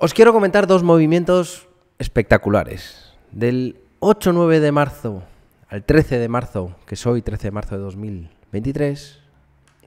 Os quiero comentar dos movimientos espectaculares. Del 8-9 de marzo al 13 de marzo, que es hoy 13 de marzo de 2023,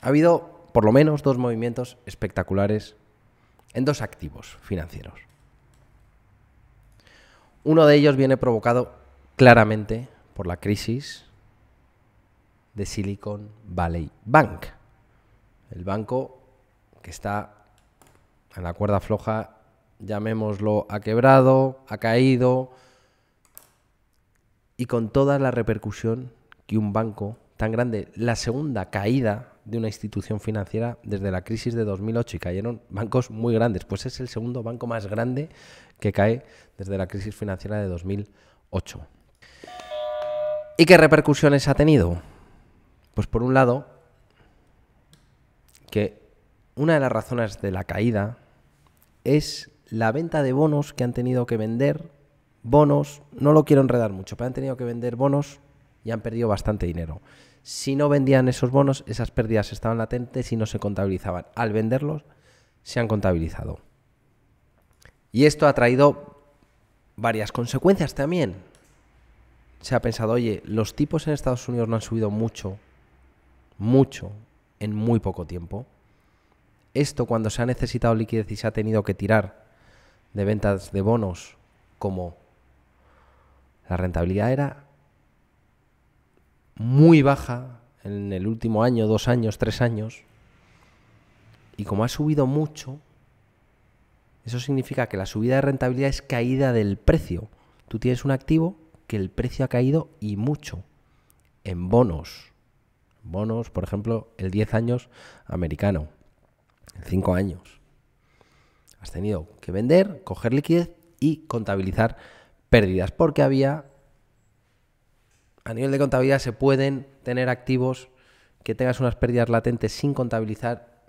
ha habido por lo menos dos movimientos espectaculares en dos activos financieros. Uno de ellos viene provocado claramente por la crisis de Silicon Valley Bank. El banco que está en la cuerda floja, llamémoslo, ha quebrado, ha caído, y con toda la repercusión que un banco tan grande, la segunda caída de una institución financiera desde la crisis de 2008, y cayeron bancos muy grandes, pues es el segundo banco más grande que cae desde la crisis financiera de 2008. ¿Y qué repercusiones ha tenido? Pues por un lado, que una de las razones de la caída es la venta de bonos que han tenido que vender. Bonos, no lo quiero enredar mucho, pero han tenido que vender bonos y han perdido bastante dinero. Si no vendían esos bonos, esas pérdidas estaban latentes y no se contabilizaban. Al venderlos, se han contabilizado. Y esto ha traído varias consecuencias también. Se ha pensado, oye, los tipos en Estados Unidos no han subido mucho, en muy poco tiempo. Esto, cuando se ha necesitado liquidez y se ha tenido que tirar de ventas de bonos, como la rentabilidad era muy baja en el último año, 2 años, 3 años, y como ha subido mucho, eso significa que la subida de rentabilidad es caída del precio. Tú tienes un activo que el precio ha caído y mucho. En bonos, por ejemplo, el 10 años americano, en 5 años. Has tenido que vender, coger liquidez y contabilizar pérdidas, porque había, a nivel de contabilidad, se pueden tener activos que tengas unas pérdidas latentes sin contabilizar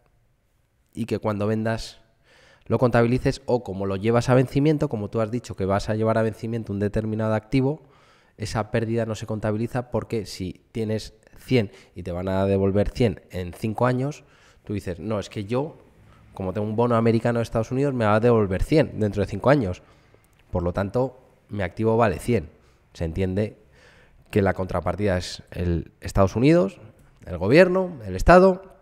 y que cuando vendas lo contabilices, o como lo llevas a vencimiento, como tú has dicho que vas a llevar a vencimiento un determinado activo, esa pérdida no se contabiliza, porque si tienes 100 y te van a devolver 100 en 5 años, tú dices, no, es que yo, como tengo un bono americano de Estados Unidos, me va a devolver 100 dentro de 5 años. Por lo tanto, mi activo vale 100. Se entiende que la contrapartida es el Estados Unidos, el gobierno, el Estado,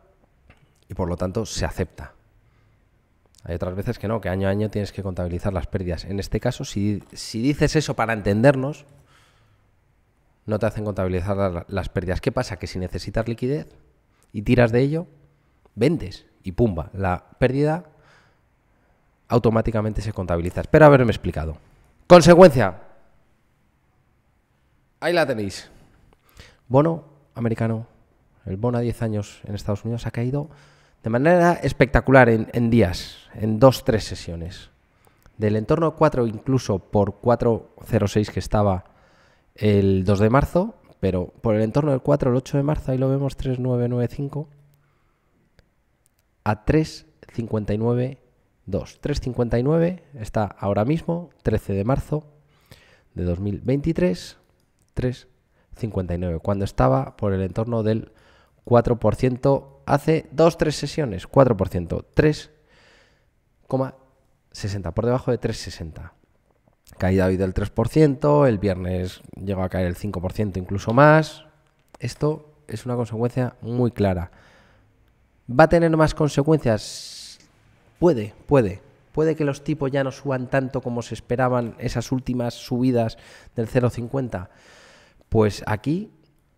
y por lo tanto se acepta. Hay otras veces que no, que año a año tienes que contabilizar las pérdidas. En este caso, si dices eso para entendernos, no te hacen contabilizar las pérdidas. ¿Qué pasa? Que si necesitas liquidez y tiras de ello, vendes y pumba, la pérdida automáticamente se contabiliza. Espero haberme explicado. Consecuencia. Ahí la tenéis. Bono americano, el bono a 10 años en Estados Unidos ha caído de manera espectacular en días, en 2-3 sesiones. Del entorno 4, incluso por 4,06 que estaba el 2 de marzo, pero por el entorno del 4, el 8 de marzo, ahí lo vemos, 3,995, a 3,59. 3,59 está ahora mismo, 13 de marzo de 2023, 3,59, cuando estaba por el entorno del 4% hace 2-3 sesiones, 4%, 3,60, por debajo de 3,60. Caída hoy del 3%, el viernes llegó a caer el 5%, incluso más. Esto es una consecuencia muy clara. ¿Va a tener más consecuencias? Puede que los tipos ya no suban tanto como se esperaban esas últimas subidas del 0,50. Pues aquí,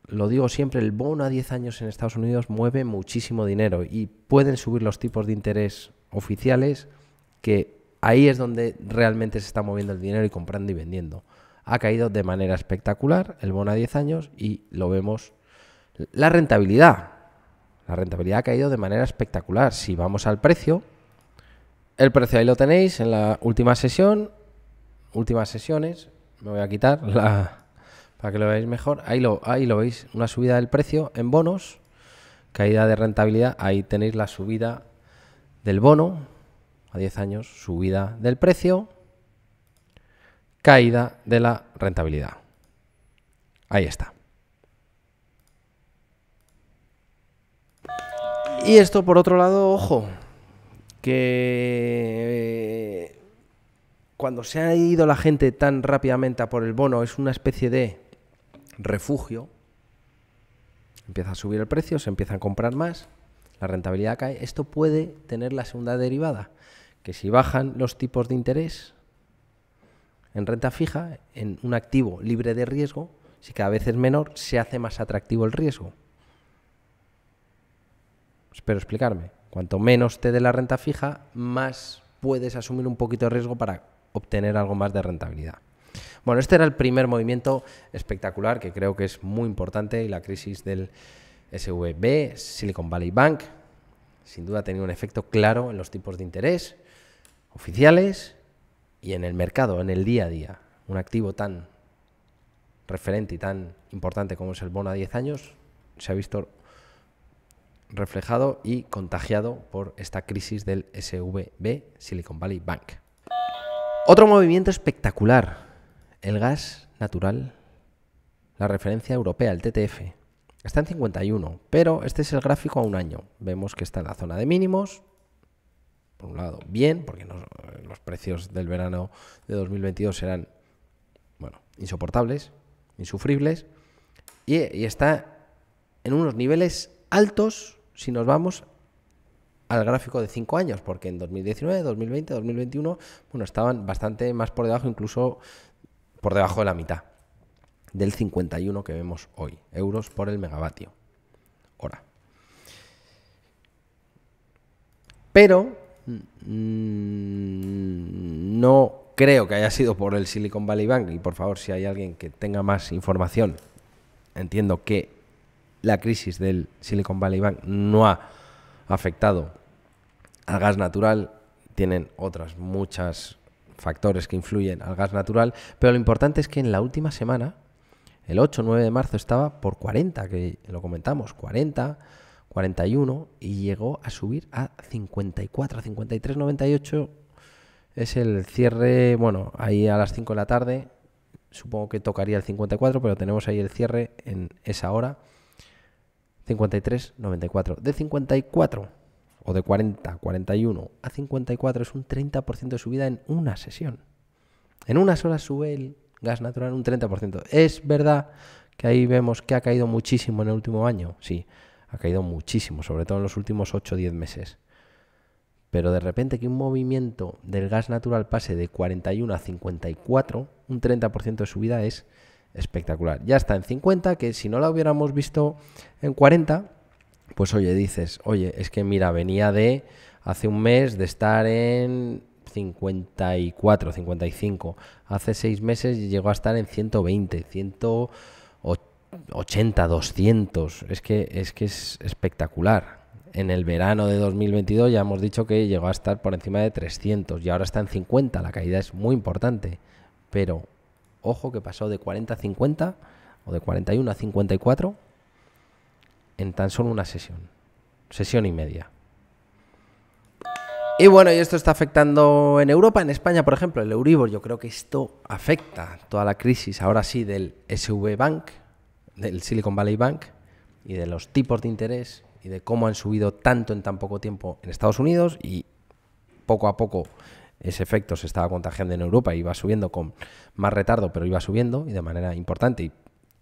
lo digo siempre, el bono a 10 años en Estados Unidos mueve muchísimo dinero y pueden subir los tipos de interés oficiales, que ahí es donde realmente se está moviendo el dinero y comprando y vendiendo. Ha caído de manera espectacular el bono a 10 años y lo vemos. La rentabilidad ha caído de manera espectacular. Si vamos al precio, el precio ahí lo tenéis en la última sesión, últimas sesiones, me voy a quitar para que lo veáis mejor. Ahí lo veis, una subida del precio en bonos, caída de rentabilidad. Ahí tenéis la subida del bono a 10 años, subida del precio, caída de la rentabilidad. Ahí está. Y esto, por otro lado, ojo, que cuando se ha ido la gente tan rápidamente a por el bono, es una especie de refugio. Empieza a subir el precio, se empiezan a comprar más, la rentabilidad cae. Esto puede tener la segunda derivada, que si bajan los tipos de interés en renta fija, en un activo libre de riesgo, si cada vez es menor, se hace más atractivo el riesgo. Espero explicarme. Cuanto menos te dé la renta fija, más puedes asumir un poquito de riesgo para obtener algo más de rentabilidad. Bueno, este era el primer movimiento espectacular que creo que es muy importante, y la crisis del SVB, Silicon Valley Bank, sin duda ha tenido un efecto claro en los tipos de interés oficiales y en el mercado, en el día a día. Un activo tan referente y tan importante como es el bono a 10 años se ha visto reflejado y contagiado por esta crisis del SVB, Silicon Valley Bank. Otro movimiento espectacular, el gas natural, la referencia europea, el TTF. Está en 51, pero este es el gráfico a un año. Vemos que está en la zona de mínimos. Por un lado, bien, porque los precios del verano de 2022 eran, bueno, insoportables, insufribles, y está en unos niveles altos si nos vamos al gráfico de 5 años, porque en 2019, 2020, 2021, bueno, estaban bastante más por debajo, incluso por debajo de la mitad del 51 que vemos hoy, euros por el megavatio hora. Pero no creo que haya sido por el Silicon Valley Bank, y por favor, si hay alguien que tenga más información, entiendo que la crisis del Silicon Valley Bank no ha afectado al gas natural, tienen otras muchas factores que influyen al gas natural, pero lo importante es que en la última semana, el 8-9 de marzo, estaba por 40, que lo comentamos, 40, 41, y llegó a subir a 54, 53,98 es el cierre, bueno, ahí a las 5 de la tarde, supongo que tocaría el 54, pero tenemos ahí el cierre en esa hora, 53,94. De 54 o de 40, 41 a 54 es un 30% de subida en una sesión. En unas horas sube el gas natural un 30%. ¿Es verdad que ahí vemos que ha caído muchísimo en el último año? Sí, ha caído muchísimo, sobre todo en los últimos 8 o 10 meses. Pero de repente que un movimiento del gas natural pase de 41 a 54, un 30% de subida es espectacular. Ya está en 50, que si no la hubiéramos visto en 40, pues oye, dices, oye, es que mira, venía de hace un mes de estar en 54, 55. Hace 6 meses llegó a estar en 120, 180, 200. Es que es espectacular. En el verano de 2022 ya hemos dicho que llegó a estar por encima de 300 y ahora está en 50. La caída es muy importante. Pero ojo que pasó de 40 a 50 o de 41 a 54 en tan solo una sesión y media. Y bueno, y esto está afectando en Europa, en España, por ejemplo, el Euribor. Yo creo que esto afecta toda la crisis, ahora sí, del SV Bank, del Silicon Valley Bank, y de los tipos de interés y de cómo han subido tanto en tan poco tiempo en Estados Unidos, y poco a poco ese efecto se estaba contagiando en Europa, iba subiendo con más retardo, pero iba subiendo y de manera importante,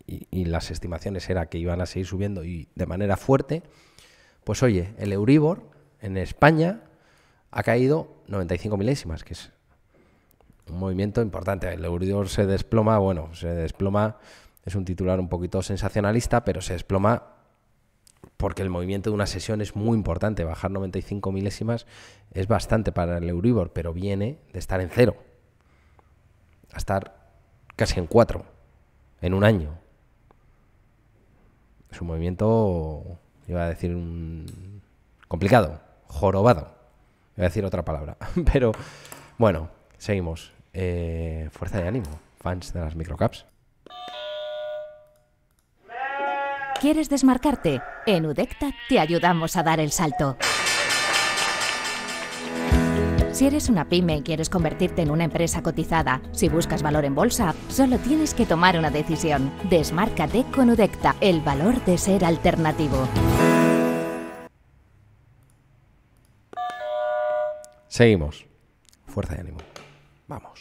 y las estimaciones eran que iban a seguir subiendo y de manera fuerte. Pues oye, el Euribor en España ha caído 95 milésimas, que es un movimiento importante. El Euribor se desploma, bueno, es un titular un poquito sensacionalista, pero se desploma porque el movimiento de una sesión es muy importante. Bajar 95 milésimas es bastante para el Euribor, pero viene de estar en 0 a estar casi en 4 en un año. Es un movimiento, iba a decir, complicado, jorobado. Iba a decir otra palabra. Pero bueno, seguimos. Fuerza de ánimo, fans de las microcaps. ¿Quieres desmarcarte? En Udecta te ayudamos a dar el salto. Si eres una pyme y quieres convertirte en una empresa cotizada, si buscas valor en bolsa, solo tienes que tomar una decisión. Desmárcate con Udecta, el valor de ser alternativo. Seguimos. Fuerza de ánimo. Vamos.